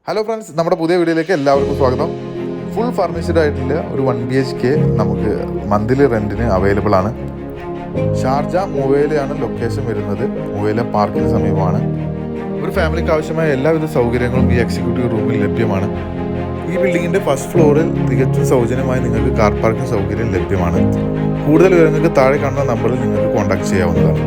Hello friends, നമ്മുടെ പുതിയ വീഡിയോയിലേക്ക് എല്ലാവർക്കും സ്വാഗതം. ഫുൾ ഫർണിഷ്ഡ് ആയിട്ടുള്ള ഒരു 1 BHK നമുക്ക് മന്ത്ലി റെൻറ്റിന് അവൈലബിൾ ആണ്. ഷാർജ മൂവേലയാണ് ലൊക്കേഷൻ വരുന്നത്. മൂവേല പാർക്കിന് സമീപമാണ്. ഒരു ഫാമിലിക്ക് ആവശ്യമായ എല്ലാവിധ സൗകര്യങ്ങളും ഈ എക്സിക്യൂട്ടീവ് റൂമിൽ ലഭ്യമാണ്. ഈ ബിൽഡിങ്ങിൻ്റെ ഫസ്റ്റ് ഫ്ലോറിൽ തികച്ചും സൗജന്യമായി നിങ്ങൾക്ക് കാർ പാർക്കിംഗ് സൗകര്യം ലഭ്യമാണ്. കൂടുതൽ വിവരങ്ങൾക്ക് താഴെ കാണുന്ന നമ്പറിൽ നിങ്ങൾക്ക് കോൺടാക്ട് ചെയ്യാവുന്നതാണ്.